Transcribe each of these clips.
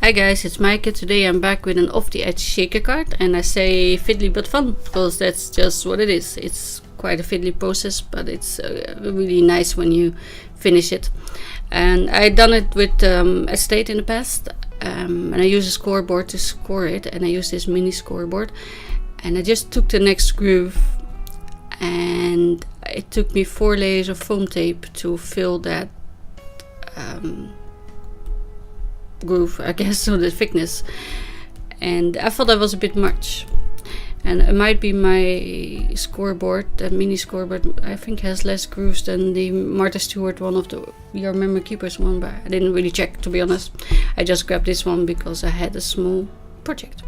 Hi guys, it's Maaike. Today I'm back with an off-the-edge shaker card, and I say fiddly but fun because that's just what it is. It's quite a fiddly process, but it's really nice when you finish it. And I done it with estate in the past, and I use a scoreboard to score it, and I use this mini scoreboard, and I just took the next groove, and it took me 4 layers of foam tape to fill that groove, I guess, so the thickness, and I thought that was a bit much. And it might be my scoreboard, that mini scoreboard, I think has less grooves than the Martha Stewart one of the Your Memory Keepers one, but I didn't really check, to be honest. I just grabbed this one because I had a small project.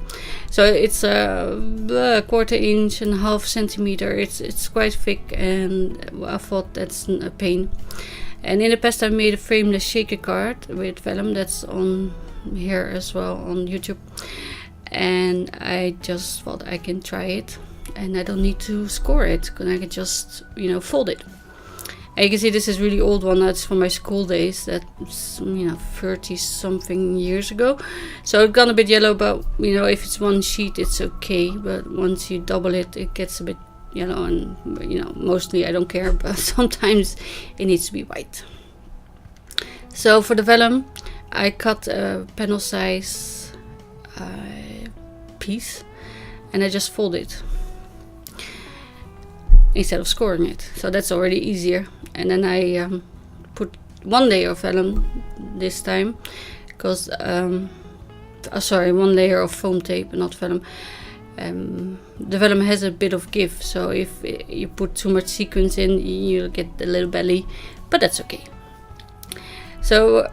So it's a 1/4 inch and 1/2 centimeter. It's quite thick, and I thought that's a pain. And in the past I made a frameless shaker card with vellum that's on here as well on YouTube. And I just thought I can try it, and I don't need to score it, because I can just, fold it. And you can see this is really old one. That's from my school days. That's 30 something years ago. So it's gone a bit yellow, but if it's one sheet it's okay. But once you double it, it gets a bit yellow, and mostly I don't care, but sometimes it needs to be white. So for the vellum, I cut a panel size piece, and I just fold it instead of scoring it, so that's already easier. And then I put 1 layer of vellum this time, because 1 layer of foam tape, not vellum. The vellum has a bit of give, so if you put too much sequins in, you'll get a little belly, but that's okay. So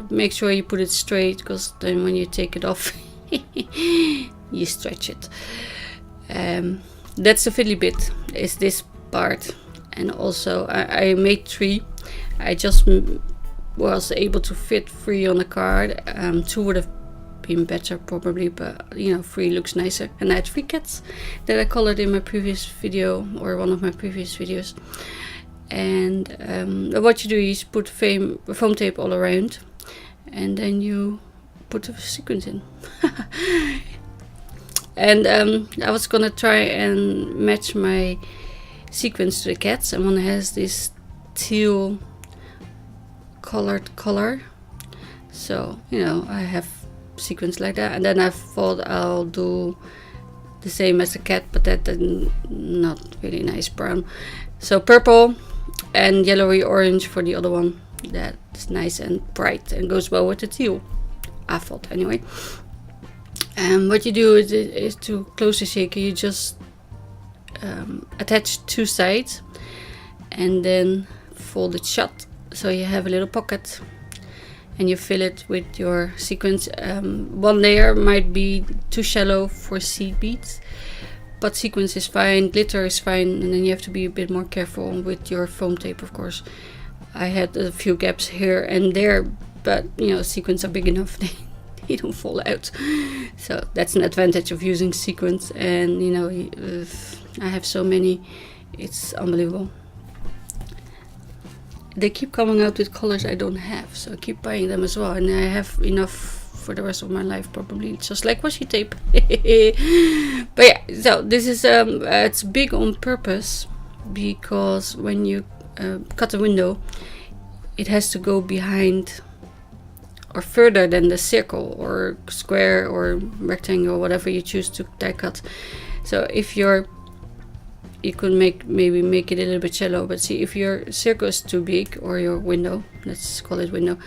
make sure you put it straight, because then when you take it off you stretch it. That's the fiddly bit, is this part. And also I made 3. I just was able to fit 3 on the card. 2 would have been better probably, but 3 looks nicer. And I had 3 cats that I colored in my previous video, or one of my previous videos. And what you do is put foam tape all around, and then you put the sequins in. And I was gonna try and match my sequins to the cats, and one has this teal colored color, so I have sequins like that. And then I thought I'll do the same as the cat, but that did not really nice brown. So purple and yellowy orange for the other one. That's nice and bright and goes well with the teal, I thought anyway. And what you do is to close the shaker, you just attach 2 sides and then fold it shut, so you have a little pocket, and you fill it with your sequins. 1 layer might be too shallow for seed beads, but sequins is fine, glitter is fine, and then you have to be a bit more careful with your foam tape, of course. I had a few gaps here and there, but sequins are big enough, they don't fall out. So that's an advantage of using sequins. And I have so many, it's unbelievable. They keep coming out with colors I don't have, so I keep buying them as well, and I have enough for the rest of my life probably, just like washi tape. But yeah, so this is it's big on purpose, because when you cut a window, it has to go behind or further than the circle or square or rectangle, or whatever you choose to die cut. So if you could maybe make it a little bit shallow, but see, if your circle is too big, or your window, let's call it window,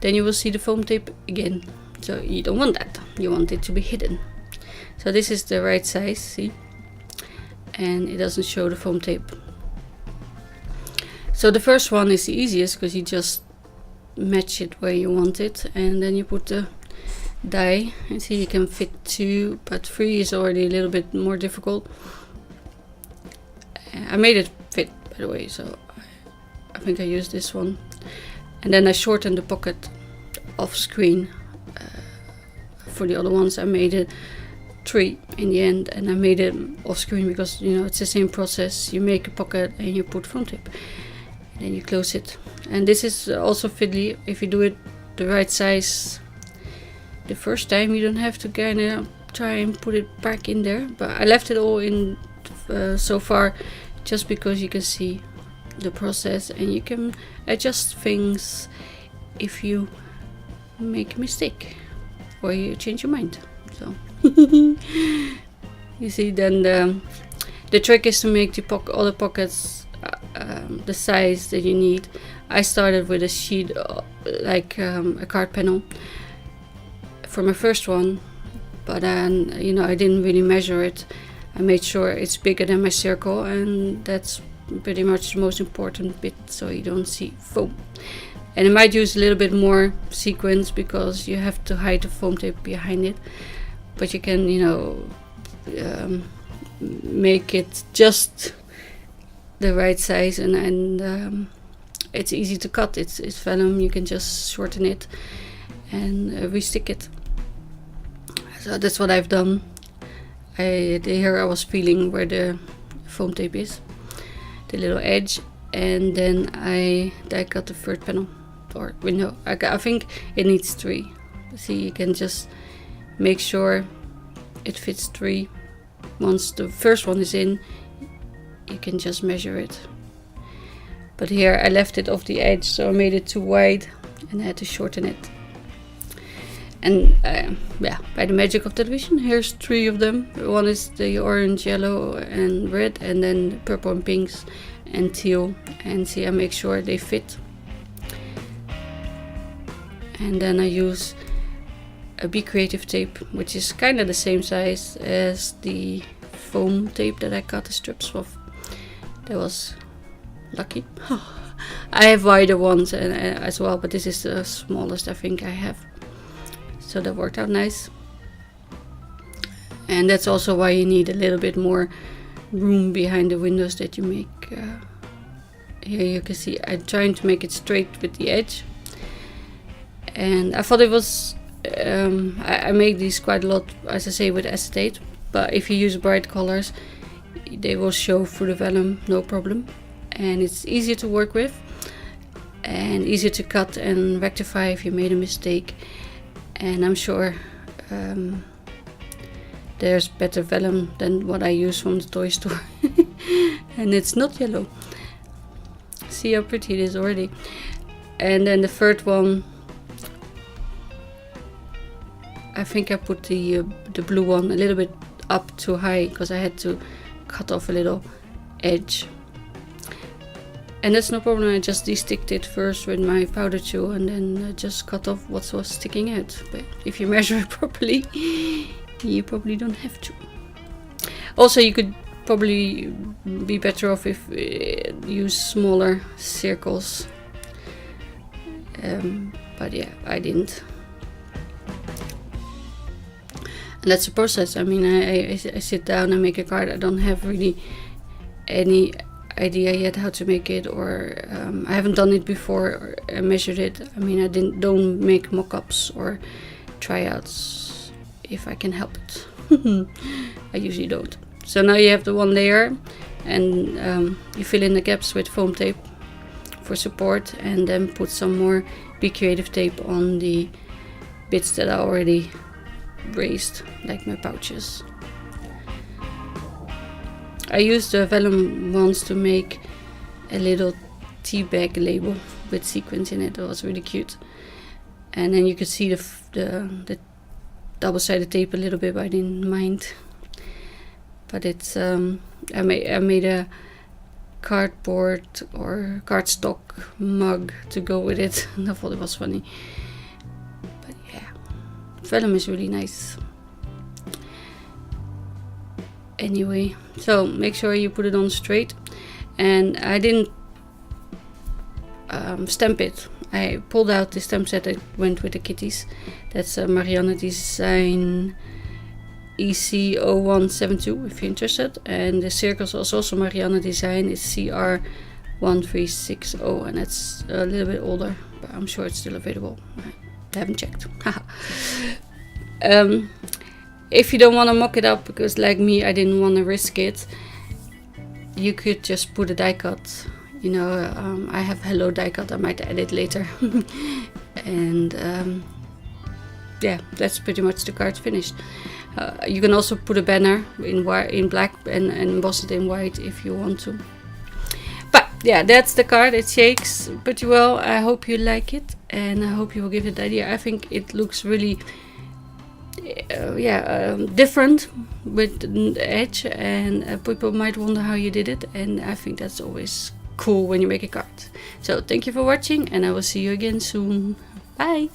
then you will see the foam tape again. So you don't want that, you want it to be hidden. So this is the right size, see, and it doesn't show the foam tape. So the first one is the easiest, because you just match it where you want it, and then you put the die, and see, you can fit 2, but 3 is already a little bit more difficult. I made it fit, by the way, so I think I used this one. And then I shortened the pocket off screen. For the other ones I made it 3 in the end, and I made it off screen because it's the same process. You make a pocket and you put foam tape, and then you close it. And this is also fiddly. If you do it the right size, the first time, you don't have to kind of try and put it back in there, but I left it all in so far just because you can see the process and you can adjust things if you make a mistake or you change your mind. So you see, then the trick is to make all the pockets the size that you need. I started with a sheet like a card panel for my first one, but then I didn't really measure it. I made sure it's bigger than my circle, and that's pretty much the most important bit, so you don't see foam. And I might use a little bit more sequins because you have to hide the foam tape behind it, but you can make it just the right size, and it's easy to cut. It's vellum, you can just shorten it and restick it. So that's what I've done. Here I was feeling where the foam tape is, the little edge, and then I die cut the third panel or window. I think it needs 3. See, you can just make sure it fits 3. Once the first one is in, you can just measure it. But here I left it off the edge, so I made it too wide and I had to shorten it. And yeah, by the magic of television, here's 3 of them. One is the orange, yellow and red, and then purple and pinks and teal. And see, I make sure they fit. And then I use a Be Creative tape, which is kind of the same size as the foam tape that I cut the strips of. That was lucky. I have wider ones as well, but this is the smallest I think I have. So that worked out nice. And that's also why you need a little bit more room behind the windows that you make. Here you can see I'm trying to make it straight with the edge. And I thought it was, I make these quite a lot, as I say, with acetate. But if you use bright colors, they will show through the vellum, no problem. And it's easier to work with and easier to cut and rectify if you made a mistake. And I'm sure there's better vellum than what I use from the toy store. And it's not yellow. See how pretty it is already. And then the third one, I think I put the blue one a little bit up too high because I had to cut off a little edge. And that's no problem, I just de-sticked it first with my powder tool and then just cut off what was sticking out. But if you measure it properly, you probably don't have to. Also, you could probably be better off if you use smaller circles. But yeah, I didn't. And that's the process. I mean, I sit down and make a card. I don't have really any idea yet how to make it, or I haven't done it before or measured it. I mean, I don't make mock-ups or tryouts if I can help it. I usually don't. So now you have the one layer, and you fill in the gaps with foam tape for support, and then put some more Be Creative tape on the bits that are already raised, like my pouches. I used the vellum ones to make a little tea bag label with sequins in it. It was really cute. And then you could see the double-sided tape a little bit, but I didn't mind. But it's I made a cardboard or cardstock mug to go with it, and I thought it was funny. But yeah, vellum is really nice. Anyway, so make sure you put it on straight, and I didn't stamp it. I pulled out the stamp set that went with the kitties. That's a Marianne Design EC0172 if you're interested, and the circles was also Marianne Design. It's CR1360, and it's a little bit older, but I'm sure it's still available. I haven't checked. If you don't want to mock it up, because like me, I didn't want to risk it, you could just put a die cut. You know, I have Hello die cut, I might add it later. And yeah, that's pretty much the card finished. You can also put a banner in black and emboss it in white if you want to. But yeah, that's the card. It shakes pretty well. I hope you like it, and I hope you will give it an idea. I think it looks really different with the edge, and people might wonder how you did it, and I think that's always cool when you make a card. So thank you for watching, and I will see you again soon. Bye.